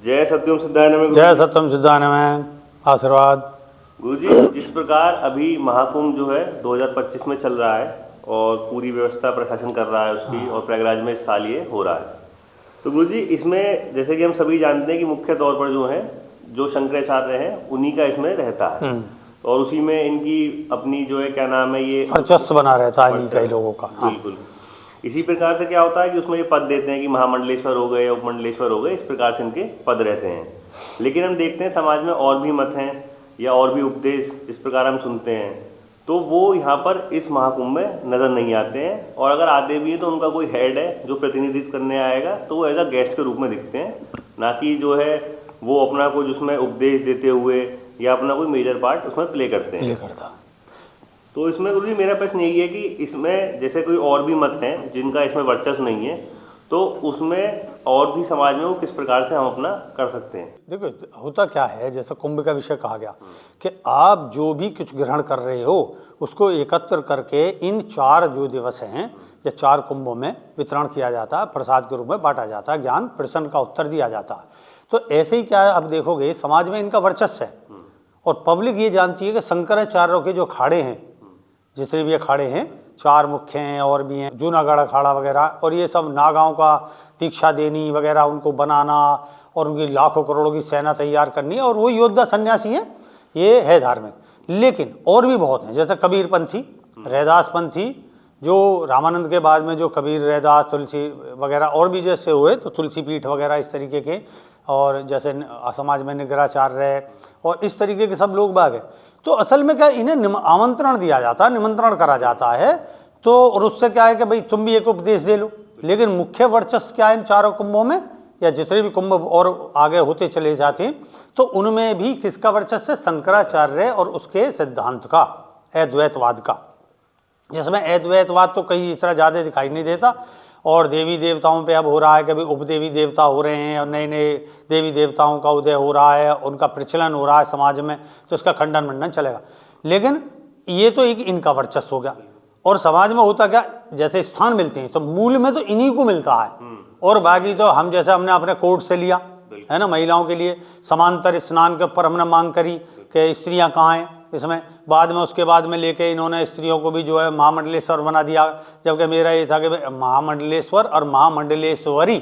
जय सत्यम सिद्धाय नमः। जय सत्यम सिद्धाय नमः। आशीर्वाद। गुरुजी, जिस प्रकार अभी महाकुंभ जो है 2025 में चल रहा है और पूरी व्यवस्था प्रशासन कर रहा है उसकी, और प्रयागराज में इस साल ये हो रहा है, तो गुरुजी इसमें जैसे कि हम सभी जानते हैं कि मुख्य तौर पर जो है जो शंकराचार्य हैं उन्हीं का इसमें रहता है, और उसी में इनकी अपनी जो है क्या नाम है ये वर्चस्व बना रहता है इन्हीं कई लोगों का। बिल्कुल। इसी प्रकार से क्या होता है कि उसमें ये पद देते हैं कि महामंडलेश्वर हो गए, उपमंडलेश्वर हो गए, इस प्रकार से इनके पद रहते हैं। लेकिन हम देखते हैं समाज में और भी मत हैं या और भी उपदेश जिस प्रकार हम सुनते हैं, तो वो यहाँ पर इस महाकुंभ में नज़र नहीं आते हैं, और अगर आते भी हैं तो उनका कोई हेड है जो प्रतिनिधित्व करने आएगा, तो वो एज अ गेस्ट के रूप में दिखते हैं, ना कि जो है वो अपना कुछ उसमें उपदेश देते हुए या अपना कोई मेजर पार्ट उसमें प्ले करते हैं। तो इसमें गुरुजी मेरा प्रश्न यही है कि इसमें जैसे कोई और भी मत हैं जिनका इसमें वर्चस्व नहीं है, तो उसमें और भी समाज में वो किस प्रकार से हम अपना कर सकते हैं? देखो होता क्या है, जैसे कुंभ का विषय कहा गया कि आप जो भी कुछ ग्रहण कर रहे हो उसको एकत्र करके इन 4 जो दिवस हैं या 4 कुंभों में वितरण किया जाता है, प्रसाद के रूप में बांटा जाता है, ज्ञान प्रश्न का उत्तर दिया जाता है। तो ऐसे ही क्या है, अब देखोगे समाज में इनका वर्चस्व है, और पब्लिक ये जानती है कि शंकराचार्यों के जो अखाड़े हैं, जितने भी अखाड़े हैं, 4 मुख्य हैं और भी हैं, जूनागढ़ अखाड़ा वगैरह, और ये सब नागांव का दीक्षा देनी वगैरह, उनको बनाना और उनकी लाखों करोड़ों की सेना तैयार करनी, और वो योद्धा सन्यासी हैं, ये है धार्मिक। लेकिन और भी बहुत हैं, जैसे कबीरपंथी, रैदासपंथी, जो रामानंद के बाद में जो कबीर, रैदास, तुलसी वगैरह और भी जैसे हुए, तो तुलसी पीठ वगैरह इस तरीके के, और जैसे समाज में निगराचार्य और इस तरीके के सब लोग बाग हैं। तो असल में क्या, इन्हें आमंत्रण दिया जाता है, निमंत्रण करा जाता है, तो और उससे क्या है कि भाई तुम भी एक उपदेश दे लो। लेकिन मुख्य वर्चस्व क्या है इन 4 कुंभों में, या जितने भी कुंभ और आगे होते चले जाते हैं, तो उनमें भी किसका वर्चस्व है? शंकराचार्य और उसके सिद्धांत का, अद्वैतवाद का, जिसमें अद्वैतवाद तो कहीं इतना ज़्यादा दिखाई नहीं देता, और देवी देवताओं पे अब हो रहा है कि भाई उपदेवी देवता हो रहे हैं और नए नए देवी देवताओं का उदय हो रहा है, उनका प्रचलन हो रहा है समाज में, तो इसका खंडन मंडन चलेगा। लेकिन ये तो एक इनका वर्चस्व हो गया। और समाज में होता क्या, जैसे स्थान मिलते हैं तो मूल में तो इन्हीं को मिलता है, और बाकी तो हम जैसे हमने अपने कोर्ट से लिया है ना, महिलाओं के लिए समांतर स्नान के ऊपर हमने मांग करी कि स्त्रियाँ कहाँ हैं इसमें, बाद में उसके बाद में लेके इन्होंने स्त्रियों को भी जो है महामंडलेश्वर बना दिया, जबकि मेरा ये था कि महामंडलेश्वर और महामंडलेश्वरी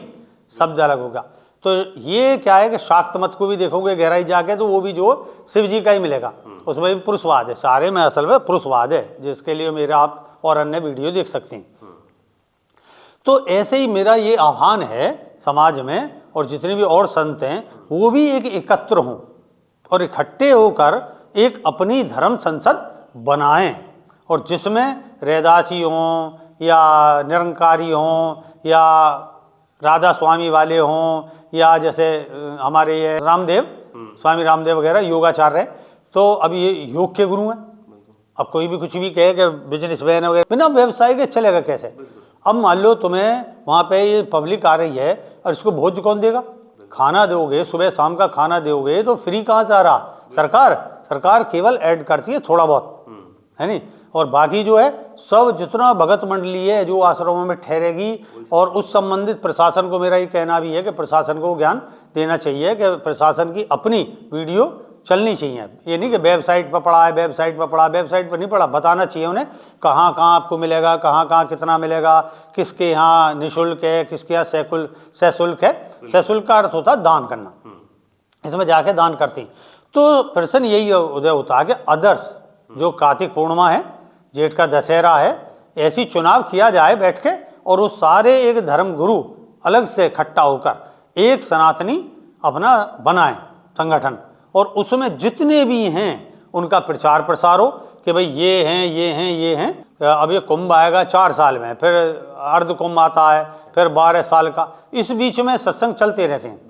शब्द अलग होगा। तो ये क्या है कि शाक्त मत को भी देखोगे गहराई जाके, तो वो भी जो शिव जी का ही मिलेगा, उसमें भी पुरुषवाद है, सारे में असल में पुरुषवाद है, जिसके लिए मेरा आप और अन्य वीडियो देख सकते हैं। तो ऐसे ही मेरा ये आह्वान है समाज में, और जितने भी और संत हैं वो भी एक एकत्र हों और इकट्ठे होकर एक अपनी धर्म संसद बनाएं, और जिसमें रैदासी हों या निरंकारी हों या राधा स्वामी वाले हों, या जैसे हमारे ये रामदेव स्वामी रामदेव वगैरह योगाचार्य, तो अब ये योग के गुरु हैं। अब कोई भी कुछ भी कहे कि बिजनेसमैन वगैरह, बिना व्यवसाय के चलेगा कैसे? अब मान लो तुम्हें वहाँ पे ये पब्लिक आ रही है और इसको भोज कौन देगा? खाना दोगे, सुबह शाम का खाना दोगे, तो फ्री कहाँ से आ रहा? सरकार केवल ऐड करती है थोड़ा बहुत, है नहीं, और बाकी जो है सब जितना भगत मंडली है जो आश्रमों में ठहरेगी, और उस संबंधित प्रशासन को मेरा ये कहना भी है कि प्रशासन को ज्ञान देना चाहिए कि प्रशासन की अपनी वीडियो चलनी चाहिए। ये नहीं कि वेबसाइट पर पड़ा है, वेबसाइट पर नहीं पड़ा, बताना चाहिए उन्हें कहाँ कहाँ आपको मिलेगा, कहाँ कहाँ कितना मिलेगा, किसके यहाँ निःशुल्क है, किसके यहाँ सशुल्क है। सशुल्क का अर्थ होता है दान करना, इसमें जाके दान करती। तो प्रश्न यही उदय होता है कि अदर्स जो कार्तिक पूर्णिमा है, जेठ का दशहरा है, ऐसी चुनाव किया जाए बैठ के, और वो सारे एक धर्म गुरु अलग से इकट्ठा होकर एक सनातनी अपना बनाए संगठन, और उसमें जितने भी हैं उनका प्रचार प्रसार हो कि भाई ये हैं। अब ये कुंभ आएगा 4 साल में, फिर अर्ध कुंभ आता है, फिर 12 साल का, इस बीच में सत्संग चलते रहते हैं।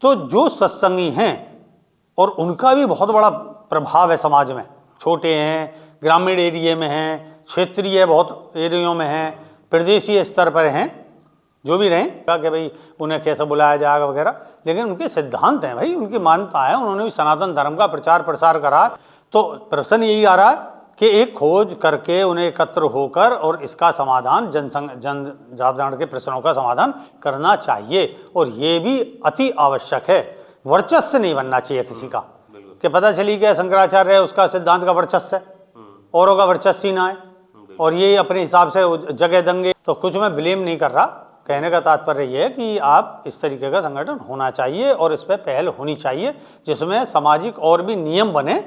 तो जो सत्संगी हैं और उनका भी बहुत बड़ा प्रभाव है समाज में, छोटे हैं, ग्रामीण एरिया में हैं, क्षेत्रीय बहुत एरियो में हैं, प्रदेशीय स्तर पर हैं, जो भी रहें कि भाई उन्हें कैसे बुलाया जाएगा वगैरह, लेकिन उनके सिद्धांत हैं भाई, उनकी मान्यता है, उन्होंने भी सनातन धर्म का प्रचार प्रसार करा। तो प्रश्न यही आ रहा है कि एक खोज करके उन्हें एकत्र होकर और इसका समाधान जन साधारण के प्रश्नों का समाधान करना चाहिए, और ये भी अति आवश्यक है वर्चस्व नहीं बनना चाहिए किसी का, कि पता चली कि शंकराचार्य है उसका सिद्धांत का वर्चस्व है, औरों का वर्चस्व ही ना है, और ये अपने हिसाब से जगह दंगे। तो कुछ मैं ब्लेम नहीं कर रहा, कहने का तात्पर्य ये है कि आप इस तरीके का संगठन होना चाहिए और इस पर पहल होनी चाहिए जिसमें सामाजिक और भी नियम बने।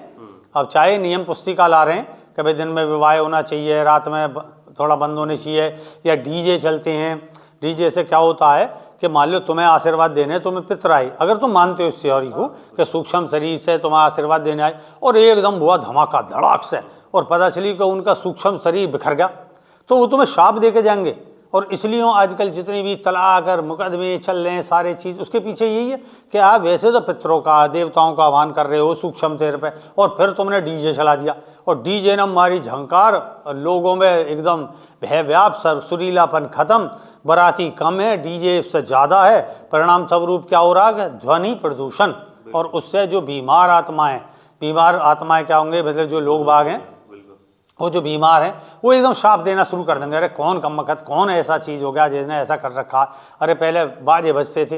अब चाहे नियम पुस्तिका ला रहे हैं कि भाई दिन में विवाह होना चाहिए, रात में थोड़ा बंद होने चाहिए, या डीजे चलते हैं। डीजे से क्या होता है कि मान लो तुम्हें आशीर्वाद देने तुम्हें पितर आए, अगर तुम मानते हो इस थ्योरी को कि सूक्ष्म शरीर से तुम्हें आशीर्वाद देने आए और एकदम हुआ धमाका धड़ाक से, और पता चली कि उनका सूक्ष्म शरीर बिखर गया, तो वो तुम्हें शाप दे के जाएंगे। और इसलिए आजकल जितनी भी तलाक और मुकदमे चल रहे हैं सारे चीज़, उसके पीछे यही है कि आप वैसे तो पितरों का देवताओं का आह्वान कर रहे हो सूक्ष्म तेर पे, और फिर तुमने डीजे चला दिया, और डीजे ने हमारी झंकार, लोगों में एकदम भयव्याप, सुरीलापन खत्म, बराती कम है, डीजे उससे ज़्यादा है। परिणाम स्वरूप क्या हो रहा है? ध्वनि प्रदूषण, और उससे जो बीमार आत्माएँ क्या होंगे, मतलब जो लोग बाग हैं वो जो बीमार हैं वो एकदम श्राप देना शुरू कर देंगे। अरे कौन कमबख्त, कौन ऐसा चीज़ हो गया जिसने ऐसा कर रखा। अरे पहले बाजे बजते थे,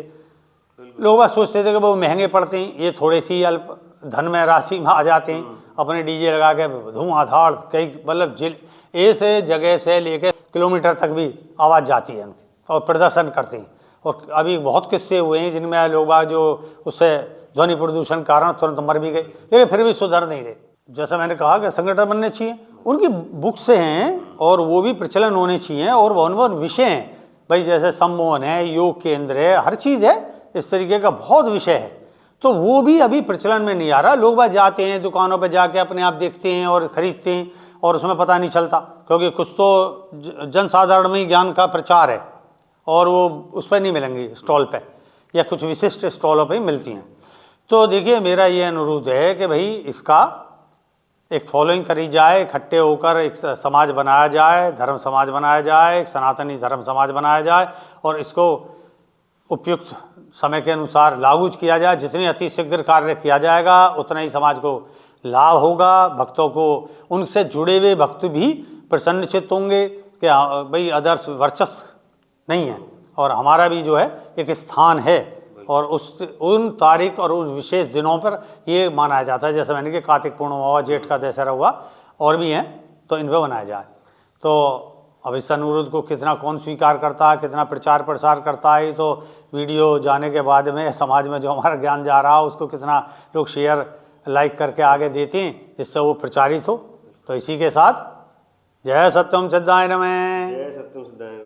लोग बात सोचते थे कि वो महंगे पड़ते हैं, ये थोड़ी सी अल्प धन में राशि में आ जाते हैं, अपने डीजे लगा के धुआंधार कई मतलब ऐसे जगह से लेके किलोमीटर तक भी आवाज़ जाती है उनकी, और प्रदर्शन करते हैं। और अभी बहुत किस्से हुए हैं जिनमें लोग बाग जो उससे ध्वनि प्रदूषण कारण तुरंत मर भी गए, लेकिन फिर भी सुधर नहीं रहे। जैसा मैंने कहा कि संगठन बनने चाहिए, उनकी बुक्स हैं और वो भी प्रचलन होने चाहिए, और वन विषय हैं भाई, जैसे सम्मोहन है, योग केंद्र है, हर चीज़ है, इस तरीके का बहुत विषय है। तो वो भी अभी प्रचलन में नहीं आ रहा। लोग बात जाते हैं दुकानों पर जाके अपने आप देखते हैं और ख़रीदते हैं, और उसमें पता नहीं चलता, क्योंकि कुछ तो जनसाधारण में ही ज्ञान का प्रचार है और वो उस पर नहीं मिलेंगी स्टॉल पे, या कुछ विशिष्ट स्टॉलों पे ही मिलती हैं। तो देखिए मेरा ये अनुरोध है कि भाई इसका एक फॉलोइंग करी जाए, इकट्ठे होकर एक समाज बनाया जाए, धर्म समाज बनाया जाए, एक सनातनी धर्म समाज बनाया जाए, और इसको उपयुक्त समय के अनुसार लागू किया जाए। जितनी अति शीघ्र कार्य किया जाएगा उतना ही समाज को लाभ होगा, भक्तों को, उनसे जुड़े हुए भक्त भी प्रसन्नचित्त होंगे कि भाई आदर्श वर्चस्व नहीं है, और हमारा भी जो है एक स्थान है, और उन तारीख और उन विशेष दिनों पर ये माना जाता है, जैसे मैंने कि कार्तिक पूर्णिमा हुआ, जेठ का दशहरा हुआ, और भी हैं, तो इन पर बनाया जाए। तो अब इस अनुरोध को कितना कौन स्वीकार करता है, कितना प्रचार प्रसार करता है, तो वीडियो जाने के बाद में समाज में जो हमारा ज्ञान जा रहा है उसको कितना लोग शेयर लाइक करके आगे देते हैं जिससे वो प्रचारित हो। तो इसी के साथ जय सत्यम सिद्धाय नमः। जय सत्यम सिद्धाय।